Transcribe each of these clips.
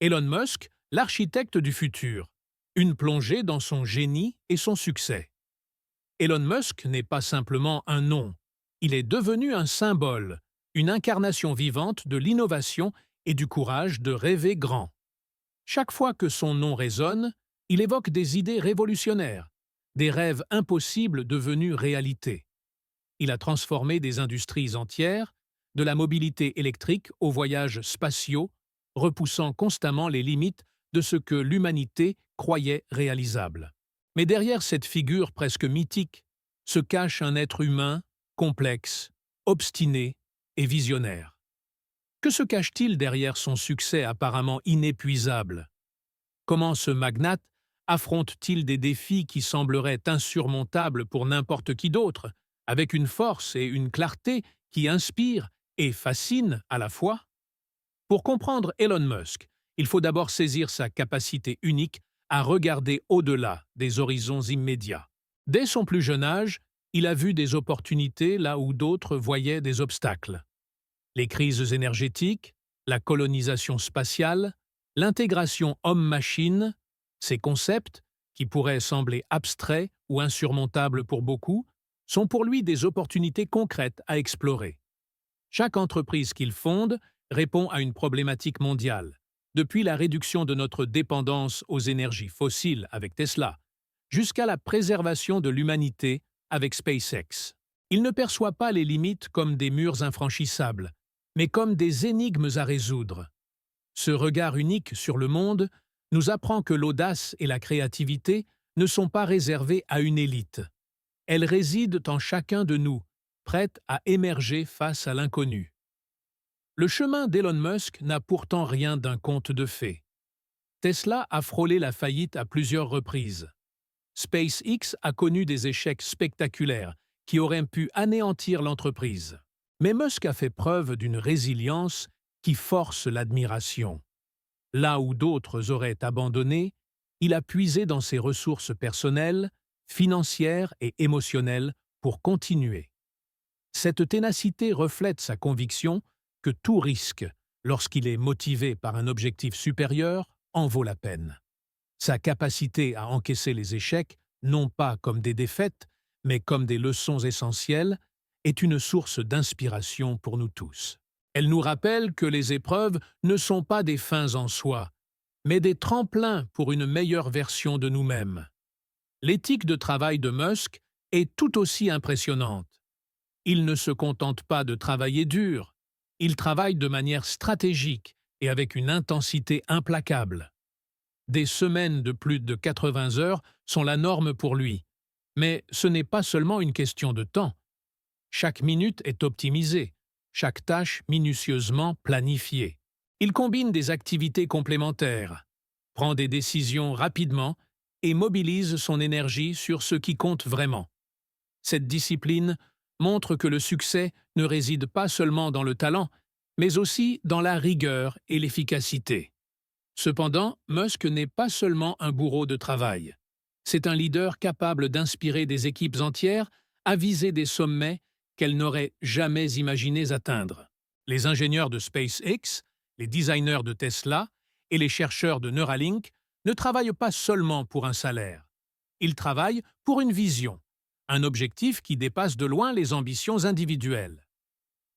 Elon Musk, l'architecte du futur. Une plongée dans son génie et son succès. Elon Musk n'est pas simplement un nom, il est devenu un symbole, une incarnation vivante de l'innovation et du courage de rêver grand. Chaque fois que son nom résonne, il évoque des idées révolutionnaires, des rêves impossibles devenus réalité. Il a transformé des industries entières, de la mobilité électrique aux voyages spatiaux, repoussant constamment les limites de ce que l'humanité croyait réalisable. Mais derrière cette figure presque mythique se cache un être humain, complexe, obstiné et visionnaire. Que se cache-t-il derrière son succès apparemment inépuisable? Comment ce magnate affronte-t-il des défis qui sembleraient insurmontables pour n'importe qui d'autre, avec une force et une clarté qui inspirent et fascinent à la fois? Pour comprendre Elon Musk, il faut d'abord saisir sa capacité unique à regarder au-delà des horizons immédiats. Dès son plus jeune âge, il a vu des opportunités là où d'autres voyaient des obstacles. Les crises énergétiques, la colonisation spatiale, l'intégration homme-machine, ces concepts, qui pourraient sembler abstraits ou insurmontables pour beaucoup, sont pour lui des opportunités concrètes à explorer. Chaque entreprise qu'il fonde répond à une problématique mondiale, depuis la réduction de notre dépendance aux énergies fossiles avec Tesla, jusqu'à la préservation de l'humanité avec SpaceX. Il ne perçoit pas les limites comme des murs infranchissables, mais comme des énigmes à résoudre. Ce regard unique sur le monde nous apprend que l'audace et la créativité ne sont pas réservées à une élite. Elles résident en chacun de nous, prêtes à émerger face à l'inconnu. Le chemin d'Elon Musk n'a pourtant rien d'un conte de fées. Tesla a frôlé la faillite à plusieurs reprises. SpaceX a connu des échecs spectaculaires qui auraient pu anéantir l'entreprise. Mais Musk a fait preuve d'une résilience qui force l'admiration. Là où d'autres auraient abandonné, il a puisé dans ses ressources personnelles, financières et émotionnelles pour continuer. Cette ténacité reflète sa conviction que tout risque, lorsqu'il est motivé par un objectif supérieur, en vaut la peine. Sa capacité à encaisser les échecs, non pas comme des défaites, mais comme des leçons essentielles, est une source d'inspiration pour nous tous. Elle nous rappelle que les épreuves ne sont pas des fins en soi, mais des tremplins pour une meilleure version de nous-mêmes. L'éthique de travail de Musk est tout aussi impressionnante. Il ne se contente pas de travailler dur, il travaille de manière stratégique et avec une intensité implacable. Des semaines de plus de 80 heures sont la norme pour lui, mais ce n'est pas seulement une question de temps. Chaque minute est optimisée, chaque tâche minutieusement planifiée. Il combine des activités complémentaires, prend des décisions rapidement et mobilise son énergie sur ce qui compte vraiment. Cette discipline montre que le succès ne réside pas seulement dans le talent, mais aussi dans la rigueur et l'efficacité. Cependant, Musk n'est pas seulement un bourreau de travail. C'est un leader capable d'inspirer des équipes entières à viser des sommets qu'elles n'auraient jamais imaginé atteindre. Les ingénieurs de SpaceX, les designers de Tesla et les chercheurs de Neuralink ne travaillent pas seulement pour un salaire. Ils travaillent pour une vision, un objectif qui dépasse de loin les ambitions individuelles.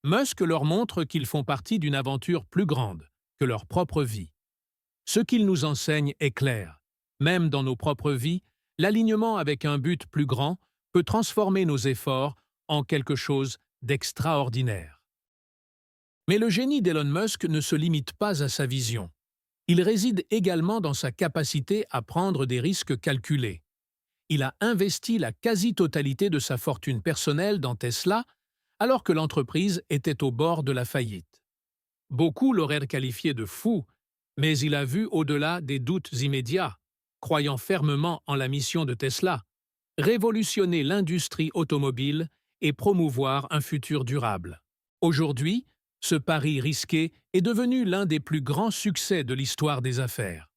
Musk leur montre qu'ils font partie d'une aventure plus grande que leur propre vie. Ce qu'il nous enseigne est clair. Même dans nos propres vies, l'alignement avec un but plus grand peut transformer nos efforts en quelque chose d'extraordinaire. Mais le génie d'Elon Musk ne se limite pas à sa vision. Il réside également dans sa capacité à prendre des risques calculés. Il a investi la quasi-totalité de sa fortune personnelle dans Tesla alors que l'entreprise était au bord de la faillite. Beaucoup l'auraient qualifié de fou, mais il a vu au-delà des doutes immédiats, croyant fermement en la mission de Tesla, révolutionner l'industrie automobile et promouvoir un futur durable. Aujourd'hui, ce pari risqué est devenu l'un des plus grands succès de l'histoire des affaires.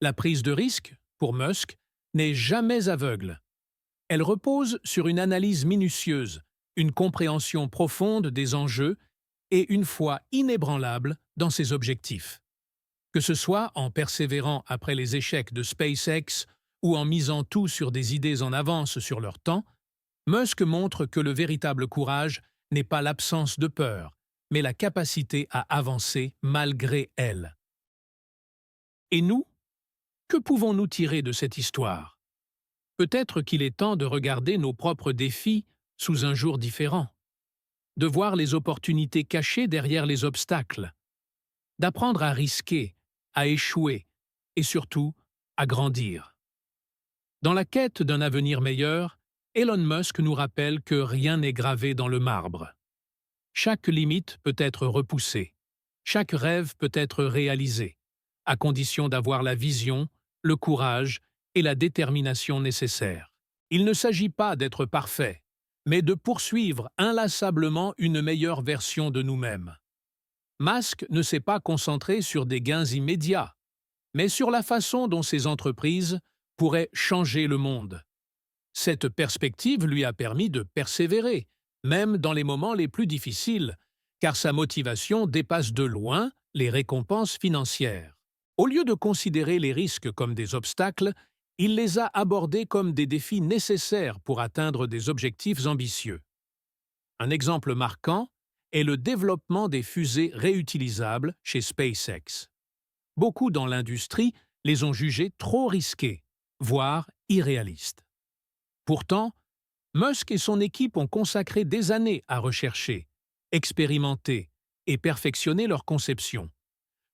La prise de risque, pour Musk, n'est jamais aveugle. Elle repose sur une analyse minutieuse, une compréhension profonde des enjeux et une foi inébranlable dans ses objectifs. Que ce soit en persévérant après les échecs de SpaceX ou en misant tout sur des idées en avance sur leur temps, Musk montre que le véritable courage n'est pas l'absence de peur, mais la capacité à avancer malgré elle. Et nous, que pouvons-nous tirer de cette histoire? Peut-être qu'il est temps de regarder nos propres défis sous un jour différent, de voir les opportunités cachées derrière les obstacles, d'apprendre à risquer, à échouer et surtout à grandir. Dans la quête d'un avenir meilleur, Elon Musk nous rappelle que rien n'est gravé dans le marbre. Chaque limite peut être repoussée, chaque rêve peut être réalisé, à condition d'avoir la vision, le courage et la détermination nécessaires. Il ne s'agit pas d'être parfait, mais de poursuivre inlassablement une meilleure version de nous-mêmes. Musk ne s'est pas concentré sur des gains immédiats, mais sur la façon dont ses entreprises pourraient changer le monde. Cette perspective lui a permis de persévérer, même dans les moments les plus difficiles, car sa motivation dépasse de loin les récompenses financières. Au lieu de considérer les risques comme des obstacles, il les a abordés comme des défis nécessaires pour atteindre des objectifs ambitieux. Un exemple marquant est le développement des fusées réutilisables chez SpaceX. Beaucoup dans l'industrie les ont jugées trop risquées, voire irréalistes. Pourtant, Musk et son équipe ont consacré des années à rechercher, expérimenter et perfectionner leur conception,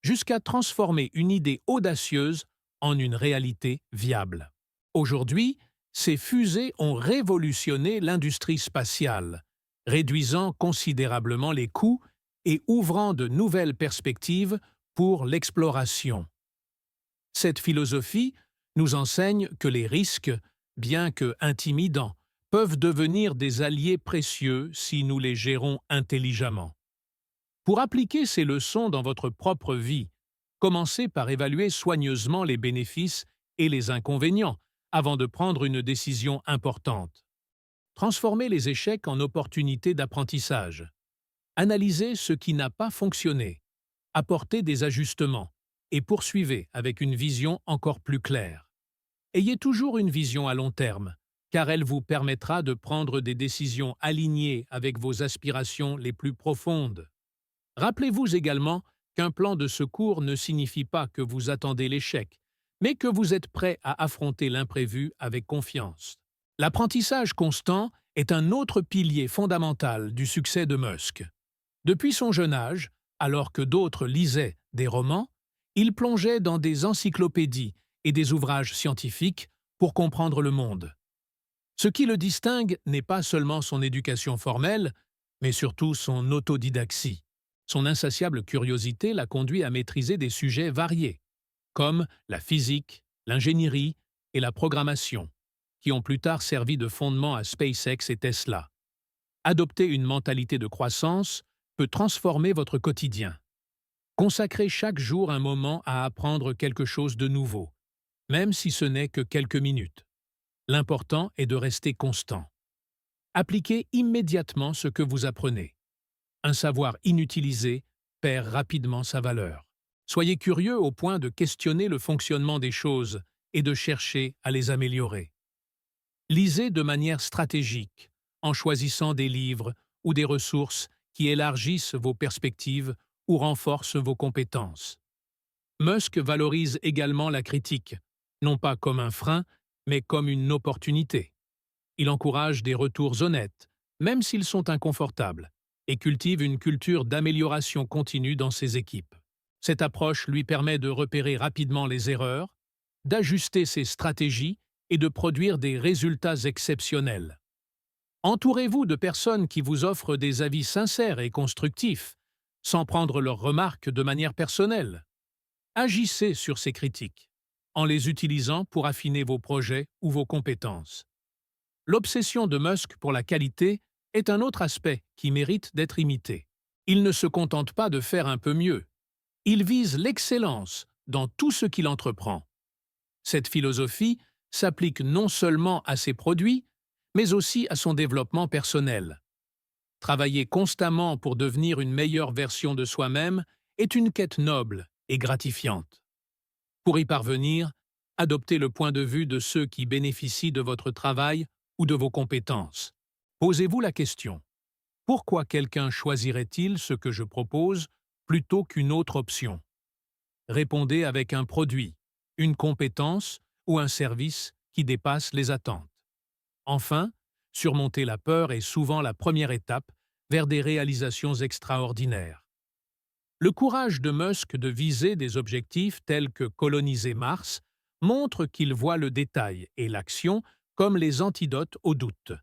jusqu'à transformer une idée audacieuse en une réalité viable. Aujourd'hui, ces fusées ont révolutionné l'industrie spatiale, réduisant considérablement les coûts et ouvrant de nouvelles perspectives pour l'exploration. Cette philosophie nous enseigne que les risques, bien que intimidants, peuvent devenir des alliés précieux si nous les gérons intelligemment. Pour appliquer ces leçons dans votre propre vie, commencez par évaluer soigneusement les bénéfices et les inconvénients avant de prendre une décision importante. Transformez les échecs en opportunités d'apprentissage. Analysez ce qui n'a pas fonctionné. Apportez des ajustements et poursuivez avec une vision encore plus claire. Ayez toujours une vision à long terme, car elle vous permettra de prendre des décisions alignées avec vos aspirations les plus profondes. Rappelez-vous également qu'un plan de secours ne signifie pas que vous attendez l'échec, mais que vous êtes prêt à affronter l'imprévu avec confiance. L'apprentissage constant est un autre pilier fondamental du succès de Musk. Depuis son jeune âge, alors que d'autres lisaient des romans, il plongeait dans des encyclopédies et des ouvrages scientifiques pour comprendre le monde. Ce qui le distingue n'est pas seulement son éducation formelle, mais surtout son autodidaxie. Son insatiable curiosité l'a conduit à maîtriser des sujets variés, comme la physique, l'ingénierie et la programmation, qui ont plus tard servi de fondement à SpaceX et Tesla. Adopter une mentalité de croissance peut transformer votre quotidien. Consacrez chaque jour un moment à apprendre quelque chose de nouveau, même si ce n'est que quelques minutes. L'important est de rester constant. Appliquez immédiatement ce que vous apprenez. Un savoir inutilisé perd rapidement sa valeur. Soyez curieux au point de questionner le fonctionnement des choses et de chercher à les améliorer. Lisez de manière stratégique, en choisissant des livres ou des ressources qui élargissent vos perspectives ou renforcent vos compétences. Musk valorise également la critique, non pas comme un frein, mais comme une opportunité. Il encourage des retours honnêtes, même s'ils sont inconfortables, et cultive une culture d'amélioration continue dans ses équipes. Cette approche lui permet de repérer rapidement les erreurs, d'ajuster ses stratégies et de produire des résultats exceptionnels. Entourez-vous de personnes qui vous offrent des avis sincères et constructifs, sans prendre leurs remarques de manière personnelle. Agissez sur ces critiques, en les utilisant pour affiner vos projets ou vos compétences. L'obsession de Musk pour la qualité est un autre aspect qui mérite d'être imité. Il ne se contente pas de faire un peu mieux. Il vise l'excellence dans tout ce qu'il entreprend. Cette philosophie s'applique non seulement à ses produits, mais aussi à son développement personnel. Travailler constamment pour devenir une meilleure version de soi-même est une quête noble et gratifiante. Pour y parvenir, adoptez le point de vue de ceux qui bénéficient de votre travail ou de vos compétences. Posez-vous la question: pourquoi quelqu'un choisirait-il ce que je propose plutôt qu'une autre option? Répondez avec un produit, une compétence ou un service qui dépasse les attentes. Enfin, surmonter la peur est souvent la première étape vers des réalisations extraordinaires. Le courage de Musk de viser des objectifs tels que coloniser Mars montre qu'il voit le détail et l'action comme les antidotes au doute.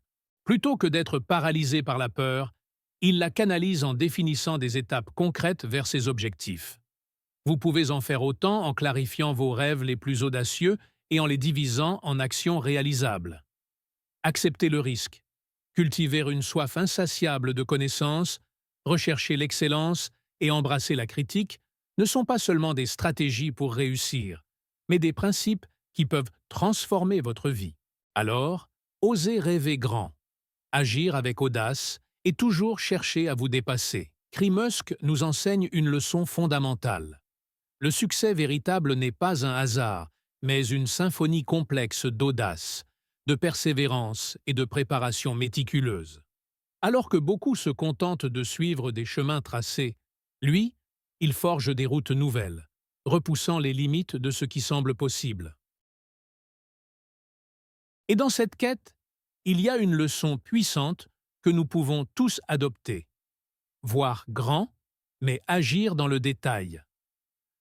Plutôt que d'être paralysé par la peur, il la canalise en définissant des étapes concrètes vers ses objectifs. Vous pouvez en faire autant en clarifiant vos rêves les plus audacieux et en les divisant en actions réalisables. Accepter le risque, cultiver une soif insatiable de connaissances, rechercher l'excellence et embrasser la critique ne sont pas seulement des stratégies pour réussir, mais des principes qui peuvent transformer votre vie. Alors, osez rêver grand, agir avec audace et toujours chercher à vous dépasser. Musk nous enseigne une leçon fondamentale. Le succès véritable n'est pas un hasard, mais une symphonie complexe d'audace, de persévérance et de préparation méticuleuse. Alors que beaucoup se contentent de suivre des chemins tracés, lui, il forge des routes nouvelles, repoussant les limites de ce qui semble possible. Et dans cette quête, il y a une leçon puissante que nous pouvons tous adopter. Voir grand, mais agir dans le détail.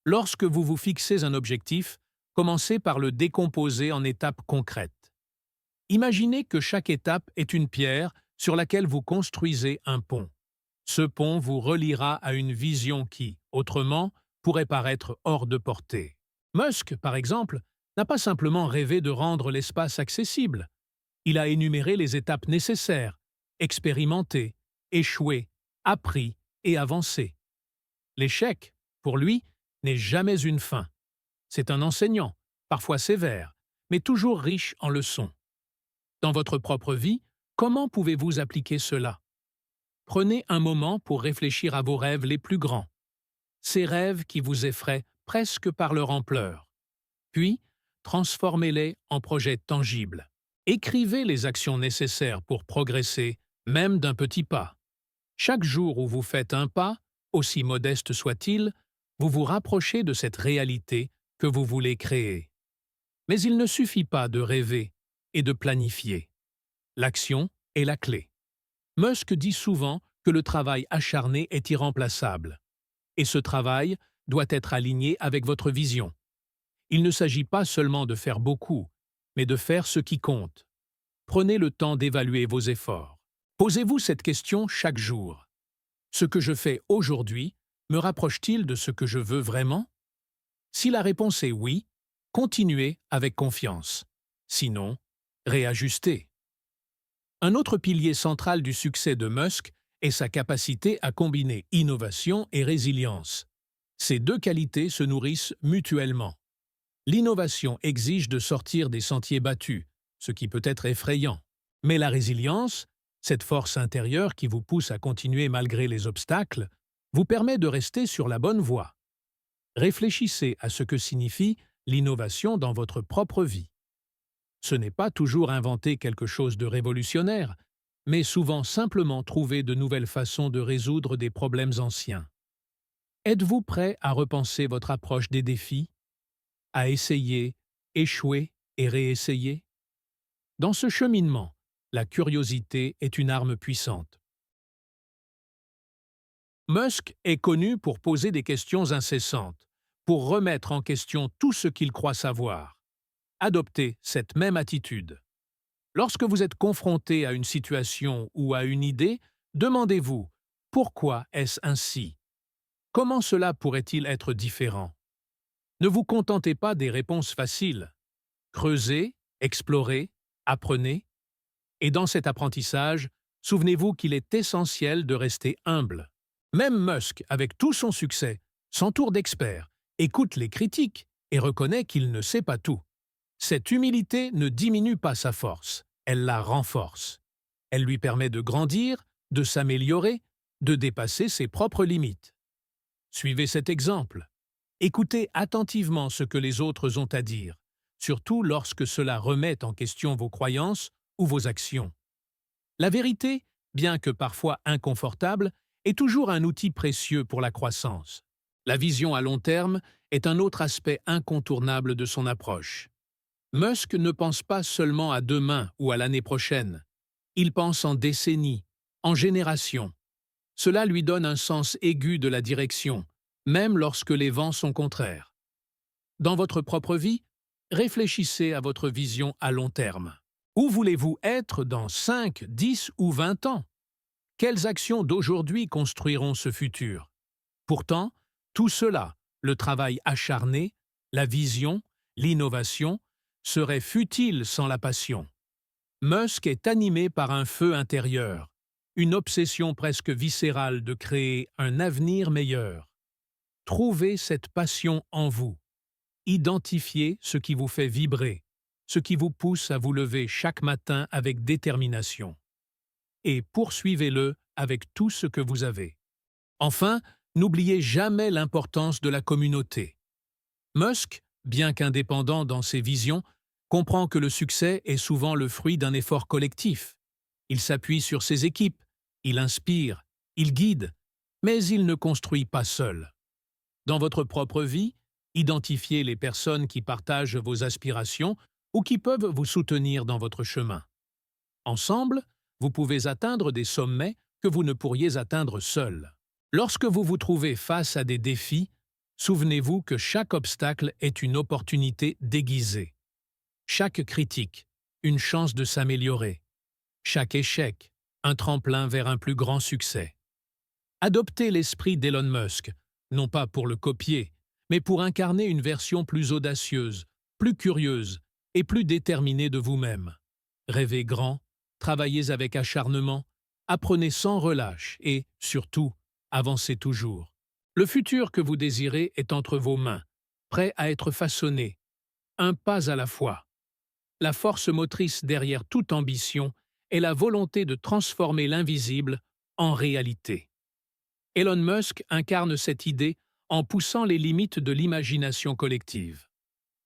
Lorsque vous vous fixez un objectif, commencez par le décomposer en étapes concrètes. Imaginez que chaque étape est une pierre sur laquelle vous construisez un pont. Ce pont vous reliera à une vision qui, autrement, pourrait paraître hors de portée. Musk, par exemple, n'a pas simplement rêvé de rendre l'espace accessible. Il a énuméré les étapes nécessaires, expérimenté, échoué, appris et avancé. L'échec, pour lui, n'est jamais une fin. C'est un enseignant, parfois sévère, mais toujours riche en leçons. Dans votre propre vie, comment pouvez-vous appliquer cela? Prenez un moment pour réfléchir à vos rêves les plus grands. Ces rêves qui vous effraient presque par leur ampleur. Puis, transformez-les en projets tangibles. Écrivez les actions nécessaires pour progresser, même d'un petit pas. Chaque jour où vous faites un pas, aussi modeste soit-il, vous vous rapprochez de cette réalité que vous voulez créer. Mais il ne suffit pas de rêver et de planifier. L'action est la clé. Musk dit souvent que le travail acharné est irremplaçable. Et ce travail doit être aligné avec votre vision. Il ne s'agit pas seulement de faire beaucoup, mais de faire ce qui compte. Prenez le temps d'évaluer vos efforts. Posez-vous cette question chaque jour. Ce que je fais aujourd'hui me rapproche-t-il de ce que je veux vraiment? Si la réponse est oui, continuez avec confiance. Sinon, réajustez. Un autre pilier central du succès de Musk est sa capacité à combiner innovation et résilience. Ces deux qualités se nourrissent mutuellement. L'innovation exige de sortir des sentiers battus, ce qui peut être effrayant. Mais la résilience, cette force intérieure qui vous pousse à continuer malgré les obstacles, vous permet de rester sur la bonne voie. Réfléchissez à ce que signifie l'innovation dans votre propre vie. Ce n'est pas toujours inventer quelque chose de révolutionnaire, mais souvent simplement trouver de nouvelles façons de résoudre des problèmes anciens. Êtes-vous prêt à repenser votre approche des défis, à essayer, échouer et réessayer? Dans ce cheminement, la curiosité est une arme puissante. Musk est connu pour poser des questions incessantes, pour remettre en question tout ce qu'il croit savoir. Adoptez cette même attitude. Lorsque vous êtes confronté à une situation ou à une idée, demandez-vous: pourquoi est-ce ainsi? Comment cela pourrait-il être différent? Ne vous contentez pas des réponses faciles. Creusez, explorez, apprenez. Et dans cet apprentissage, souvenez-vous qu'il est essentiel de rester humble. Même Musk, avec tout son succès, s'entoure d'experts, écoute les critiques et reconnaît qu'il ne sait pas tout. Cette humilité ne diminue pas sa force, elle la renforce. Elle lui permet de grandir, de s'améliorer, de dépasser ses propres limites. Suivez cet exemple. Écoutez attentivement ce que les autres ont à dire, surtout lorsque cela remet en question vos croyances ou vos actions. La vérité, bien que parfois inconfortable, est toujours un outil précieux pour la croissance. La vision à long terme est un autre aspect incontournable de son approche. Musk ne pense pas seulement à demain ou à l'année prochaine. Il pense en décennies, en générations. Cela lui donne un sens aigu de la direction, même lorsque les vents sont contraires. Dans votre propre vie, réfléchissez à votre vision à long terme. Où voulez-vous être dans 5, 10 ou 20 ans? Quelles actions d'aujourd'hui construiront ce futur? Pourtant, tout cela, le travail acharné, la vision, l'innovation, serait futile sans la passion. Musk est animé par un feu intérieur, une obsession presque viscérale de créer un avenir meilleur. Trouvez cette passion en vous. Identifiez ce qui vous fait vibrer, ce qui vous pousse à vous lever chaque matin avec détermination. Et poursuivez-le avec tout ce que vous avez. Enfin, n'oubliez jamais l'importance de la communauté. Musk, bien qu'indépendant dans ses visions, comprend que le succès est souvent le fruit d'un effort collectif. Il s'appuie sur ses équipes, il inspire, il guide, mais il ne construit pas seul. Dans votre propre vie, identifiez les personnes qui partagent vos aspirations ou qui peuvent vous soutenir dans votre chemin. Ensemble, vous pouvez atteindre des sommets que vous ne pourriez atteindre seul. Lorsque vous vous trouvez face à des défis, souvenez-vous que chaque obstacle est une opportunité déguisée. Chaque critique, une chance de s'améliorer. Chaque échec, un tremplin vers un plus grand succès. Adoptez l'esprit d'Elon Musk, non pas pour le copier, mais pour incarner une version plus audacieuse, plus curieuse et plus déterminée de vous-même. Rêvez grand, travaillez avec acharnement, apprenez sans relâche et, surtout, avancez toujours. Le futur que vous désirez est entre vos mains, prêt à être façonné, un pas à la fois. La force motrice derrière toute ambition est la volonté de transformer l'invisible en réalité. Elon Musk incarne cette idée en poussant les limites de l'imagination collective.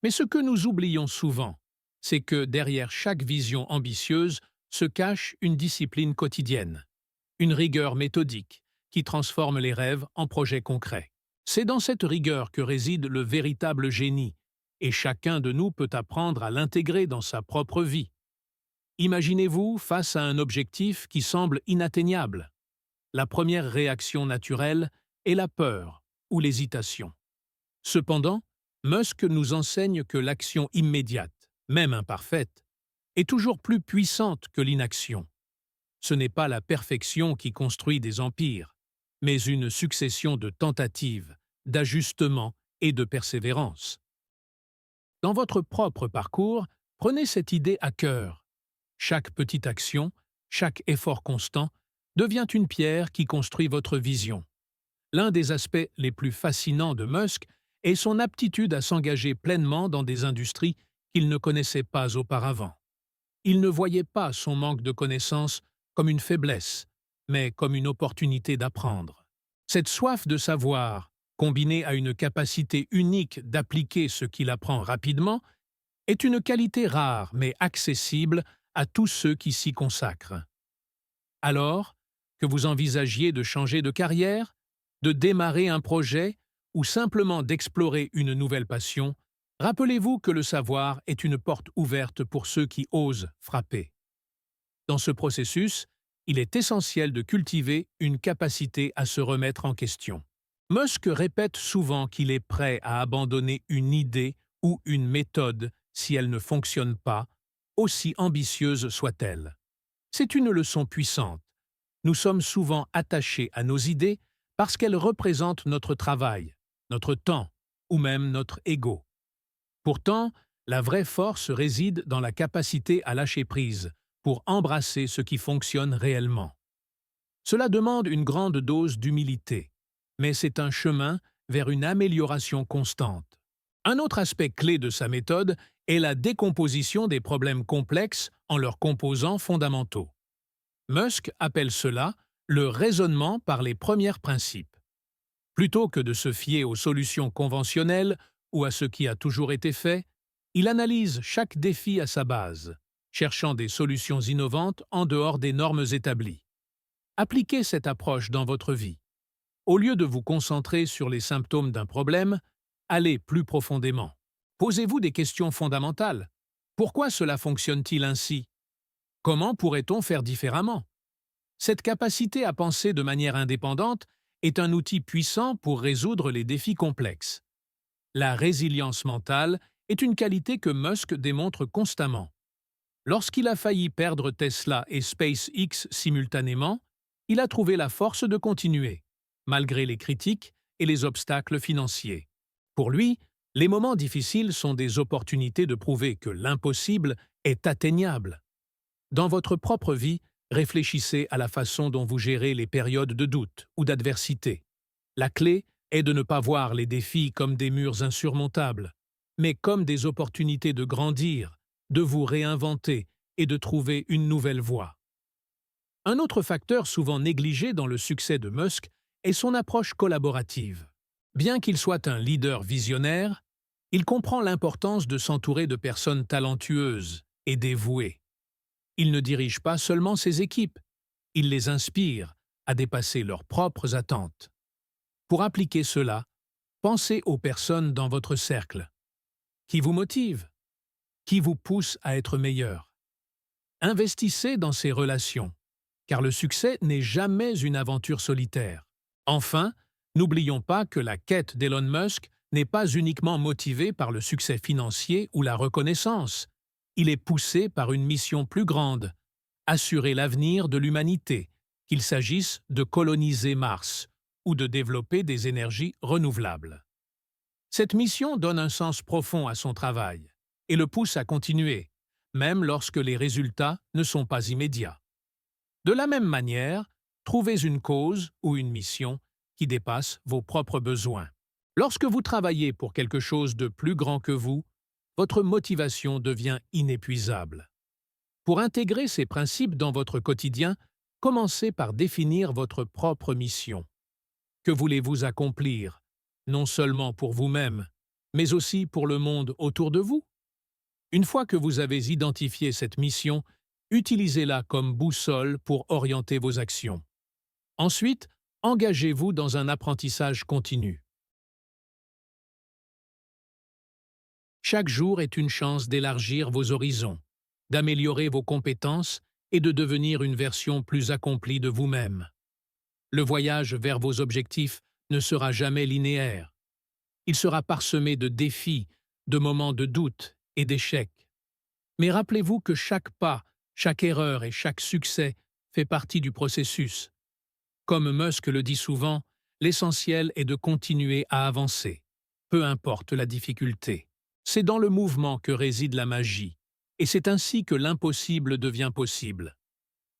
Mais ce que nous oublions souvent, c'est que derrière chaque vision ambitieuse se cache une discipline quotidienne, une rigueur méthodique qui transforme les rêves en projets concrets. C'est dans cette rigueur que réside le véritable génie, et chacun de nous peut apprendre à l'intégrer dans sa propre vie. Imaginez-vous face à un objectif qui semble inatteignable. La première réaction naturelle est la peur ou l'hésitation. Cependant, Musk nous enseigne que l'action immédiate, même imparfaite, est toujours plus puissante que l'inaction. Ce n'est pas la perfection qui construit des empires, mais une succession de tentatives, d'ajustements et de persévérance. Dans votre propre parcours, prenez cette idée à cœur. Chaque petite action, chaque effort constant, devient une pierre qui construit votre vision. L'un des aspects les plus fascinants de Musk est son aptitude à s'engager pleinement dans des industries qu'il ne connaissait pas auparavant. Il ne voyait pas son manque de connaissances comme une faiblesse, mais comme une opportunité d'apprendre. Cette soif de savoir, combinée à une capacité unique d'appliquer ce qu'il apprend rapidement, est une qualité rare mais accessible à tous ceux qui s'y consacrent. Alors, que vous envisagiez de changer de carrière, de démarrer un projet ou simplement d'explorer une nouvelle passion, rappelez-vous que le savoir est une porte ouverte pour ceux qui osent frapper. Dans ce processus, il est essentiel de cultiver une capacité à se remettre en question. Musk répète souvent qu'il est prêt à abandonner une idée ou une méthode si elle ne fonctionne pas, aussi ambitieuse soit-elle. C'est une leçon puissante. Nous sommes souvent attachés à nos idées parce qu'elles représentent notre travail, notre temps ou même notre ego. Pourtant, la vraie force réside dans la capacité à lâcher prise pour embrasser ce qui fonctionne réellement. Cela demande une grande dose d'humilité, mais c'est un chemin vers une amélioration constante. Un autre aspect clé de sa méthode est la décomposition des problèmes complexes en leurs composants fondamentaux. Musk appelle cela le raisonnement par les premiers principes. Plutôt que de se fier aux solutions conventionnelles ou à ce qui a toujours été fait, il analyse chaque défi à sa base, cherchant des solutions innovantes en dehors des normes établies. Appliquez cette approche dans votre vie. Au lieu de vous concentrer sur les symptômes d'un problème, allez plus profondément. Posez-vous des questions fondamentales. Pourquoi cela fonctionne-t-il ainsi? Comment pourrait-on faire différemment? Cette capacité à penser de manière indépendante est un outil puissant pour résoudre les défis complexes. La résilience mentale est une qualité que Musk démontre constamment. Lorsqu'il a failli perdre Tesla et SpaceX simultanément, il a trouvé la force de continuer, malgré les critiques et les obstacles financiers. Pour lui, les moments difficiles sont des opportunités de prouver que l'impossible est atteignable. Dans votre propre vie, réfléchissez à la façon dont vous gérez les périodes de doute ou d'adversité. La clé est de ne pas voir les défis comme des murs insurmontables, mais comme des opportunités de grandir, de vous réinventer et de trouver une nouvelle voie. Un autre facteur souvent négligé dans le succès de Musk est son approche collaborative. Bien qu'il soit un leader visionnaire, il comprend l'importance de s'entourer de personnes talentueuses et dévouées. Il ne dirige pas seulement ses équipes, il les inspire à dépasser leurs propres attentes. Pour appliquer cela, pensez aux personnes dans votre cercle. Qui vous motive? Qui vous pousse à être meilleur? Investissez dans ces relations, car le succès n'est jamais une aventure solitaire. Enfin, n'oublions pas que la quête d'Elon Musk n'est pas uniquement motivée par le succès financier ou la reconnaissance. Il est poussé par une mission plus grande, assurer l'avenir de l'humanité, qu'il s'agisse de coloniser Mars ou de développer des énergies renouvelables. Cette mission donne un sens profond à son travail et le pousse à continuer, même lorsque les résultats ne sont pas immédiats. De la même manière, trouvez une cause ou une mission qui dépasse vos propres besoins. Lorsque vous travaillez pour quelque chose de plus grand que vous, votre motivation devient inépuisable. Pour intégrer ces principes dans votre quotidien, commencez par définir votre propre mission. Que voulez-vous accomplir, non seulement pour vous-même, mais aussi pour le monde autour de vous? Une fois que vous avez identifié cette mission, utilisez-la comme boussole pour orienter vos actions. Ensuite, engagez-vous dans un apprentissage continu. Chaque jour est une chance d'élargir vos horizons, d'améliorer vos compétences et de devenir une version plus accomplie de vous-même. Le voyage vers vos objectifs ne sera jamais linéaire. Il sera parsemé de défis, de moments de doute et d'échecs. Mais rappelez-vous que chaque pas, chaque erreur et chaque succès fait partie du processus. Comme Musk le dit souvent, l'essentiel est de continuer à avancer, peu importe la difficulté. C'est dans le mouvement que réside la magie, et c'est ainsi que l'impossible devient possible.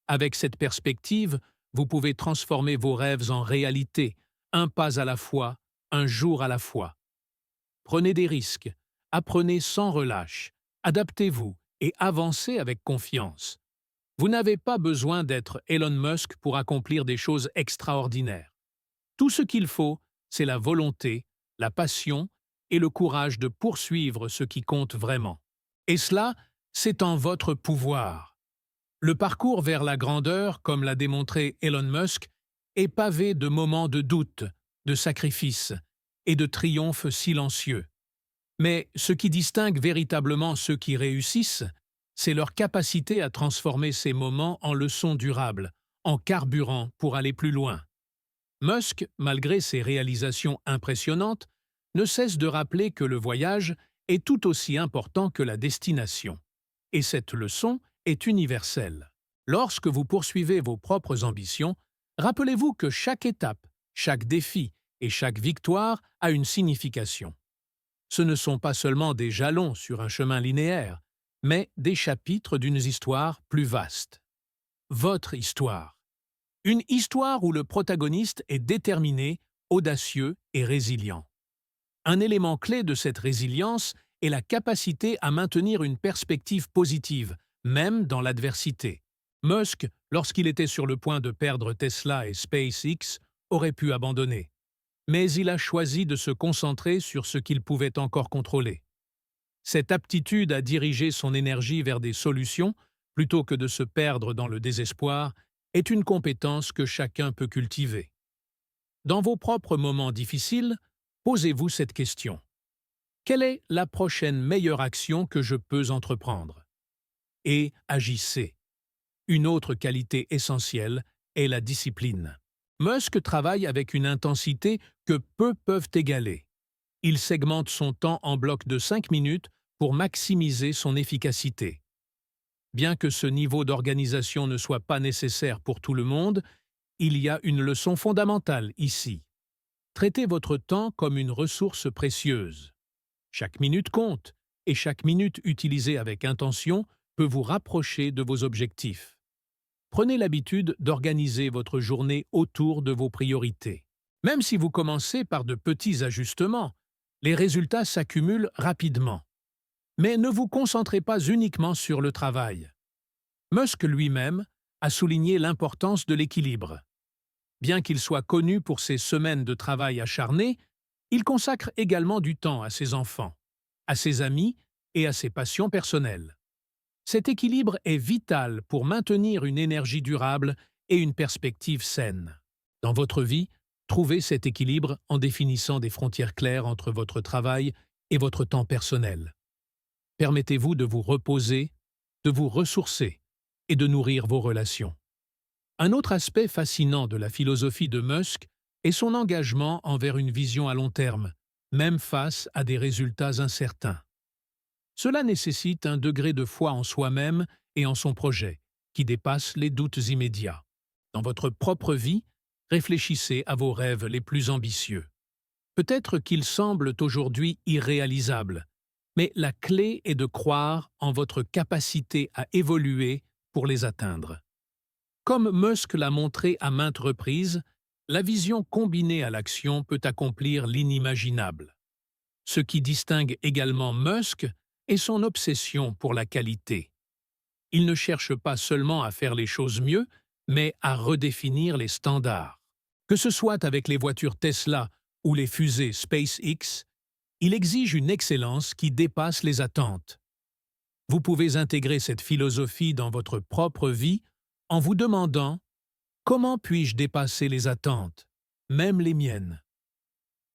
Avec cette perspective, vous pouvez transformer vos rêves en réalité, un pas à la fois, un jour à la fois. Prenez des risques, apprenez sans relâche, adaptez-vous et avancez avec confiance. Vous n'avez pas besoin d'être Elon Musk pour accomplir des choses extraordinaires. Tout ce qu'il faut, c'est la volonté, la passion et le courage de poursuivre ce qui compte vraiment. Et cela, c'est en votre pouvoir. Le parcours vers la grandeur, comme l'a démontré Elon Musk, est pavé de moments de doute, de sacrifices et de triomphes silencieux. Mais ce qui distingue véritablement ceux qui réussissent, c'est leur capacité à transformer ces moments en leçons durables, en carburant pour aller plus loin. Musk, malgré ses réalisations impressionnantes, ne cesse de rappeler que le voyage est tout aussi important que la destination. Et cette leçon est universelle. Lorsque vous poursuivez vos propres ambitions, rappelez-vous que chaque étape, chaque défi et chaque victoire a une signification. Ce ne sont pas seulement des jalons sur un chemin linéaire, mais des chapitres d'une histoire plus vaste. Votre histoire. Une histoire où le protagoniste est déterminé, audacieux et résilient. Un élément clé de cette résilience est la capacité à maintenir une perspective positive, même dans l'adversité. Musk, lorsqu'il était sur le point de perdre Tesla et SpaceX, aurait pu abandonner. mais il a choisi de se concentrer sur ce qu'il pouvait encore contrôler. Cette aptitude à diriger son énergie vers des solutions, plutôt que de se perdre dans le désespoir, est une compétence que chacun peut cultiver. Dans vos propres moments difficiles, posez-vous cette question. Quelle est la prochaine meilleure action que je peux entreprendre? Et agissez. Une autre qualité essentielle est la discipline. Musk travaille avec une intensité que peu peuvent égaler. Il segmente son temps en blocs de 5 minutes pour maximiser son efficacité. Bien que ce niveau d'organisation ne soit pas nécessaire pour tout le monde, il y a une leçon fondamentale ici. Traitez votre temps comme une ressource précieuse. Chaque minute compte, et chaque minute utilisée avec intention peut vous rapprocher de vos objectifs. Prenez l'habitude d'organiser votre journée autour de vos priorités. Même si vous commencez par de petits ajustements, les résultats s'accumulent rapidement. Mais ne vous concentrez pas uniquement sur le travail. Musk lui-même a souligné l'importance de l'équilibre. Bien qu'il soit connu pour ses semaines de travail acharné, il consacre également du temps à ses enfants, à ses amis et à ses passions personnelles. Cet équilibre est vital pour maintenir une énergie durable et une perspective saine. Dans votre vie, trouvez cet équilibre en définissant des frontières claires entre votre travail et votre temps personnel. Permettez-vous de vous reposer, de vous ressourcer et de nourrir vos relations. Un autre aspect fascinant de la philosophie de Musk est son engagement envers une vision à long terme, même face à des résultats incertains. Cela nécessite un degré de foi en soi-même et en son projet, qui dépasse les doutes immédiats. Dans votre propre vie, réfléchissez à vos rêves les plus ambitieux. Peut-être qu'ils semblent aujourd'hui irréalisables, mais la clé est de croire en votre capacité à évoluer pour les atteindre. Comme Musk l'a montré à maintes reprises, la vision combinée à l'action peut accomplir l'inimaginable. Ce qui distingue également Musk est son obsession pour la qualité. Il ne cherche pas seulement à faire les choses mieux, mais à redéfinir les standards. Que ce soit avec les voitures Tesla ou les fusées SpaceX, il exige une excellence qui dépasse les attentes. Vous pouvez intégrer cette philosophie dans votre propre vie en vous demandant « Comment puis-je dépasser les attentes, même les miennes ?»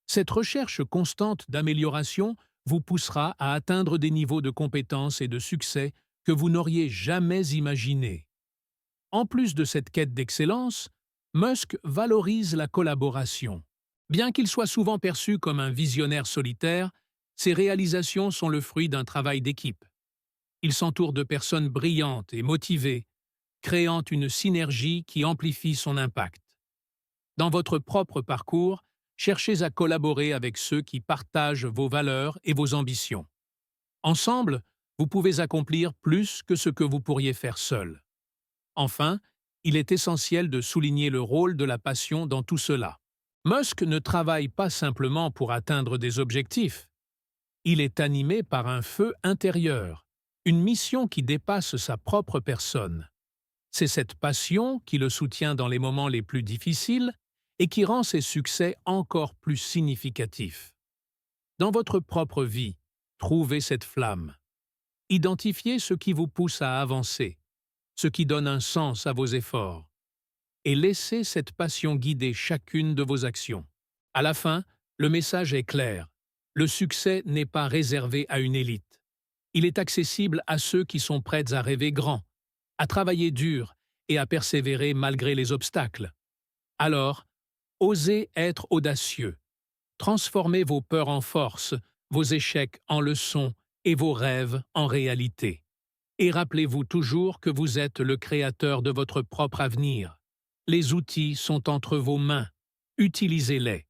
Cette recherche constante d'amélioration vous poussera à atteindre des niveaux de compétences et de succès que vous n'auriez jamais imaginés. En plus de cette quête d'excellence, Musk valorise la collaboration. Bien qu'il soit souvent perçu comme un visionnaire solitaire, ses réalisations sont le fruit d'un travail d'équipe. Il s'entoure de personnes brillantes et motivées, créant une synergie qui amplifie son impact. Dans votre propre parcours, cherchez à collaborer avec ceux qui partagent vos valeurs et vos ambitions. Ensemble, vous pouvez accomplir plus que ce que vous pourriez faire seul. Enfin, il est essentiel de souligner le rôle de la passion dans tout cela. Musk ne travaille pas simplement pour atteindre des objectifs. Il est animé par un feu intérieur, une mission qui dépasse sa propre personne. C'est cette passion qui le soutient dans les moments les plus difficiles et qui rend ses succès encore plus significatifs. Dans votre propre vie, trouvez cette flamme. Identifiez ce qui vous pousse à avancer, ce qui donne un sens à vos efforts, et laissez cette passion guider chacune de vos actions. À la fin, le message est clair. Le succès n'est pas réservé à une élite. Il est accessible à ceux qui sont prêts à rêver grand, à travailler dur et à persévérer malgré les obstacles. Alors, osez être audacieux. Transformez vos peurs en force, vos échecs en leçons et vos rêves en réalité. Et rappelez-vous toujours que vous êtes le créateur de votre propre avenir. Les outils sont entre vos mains. Utilisez-les.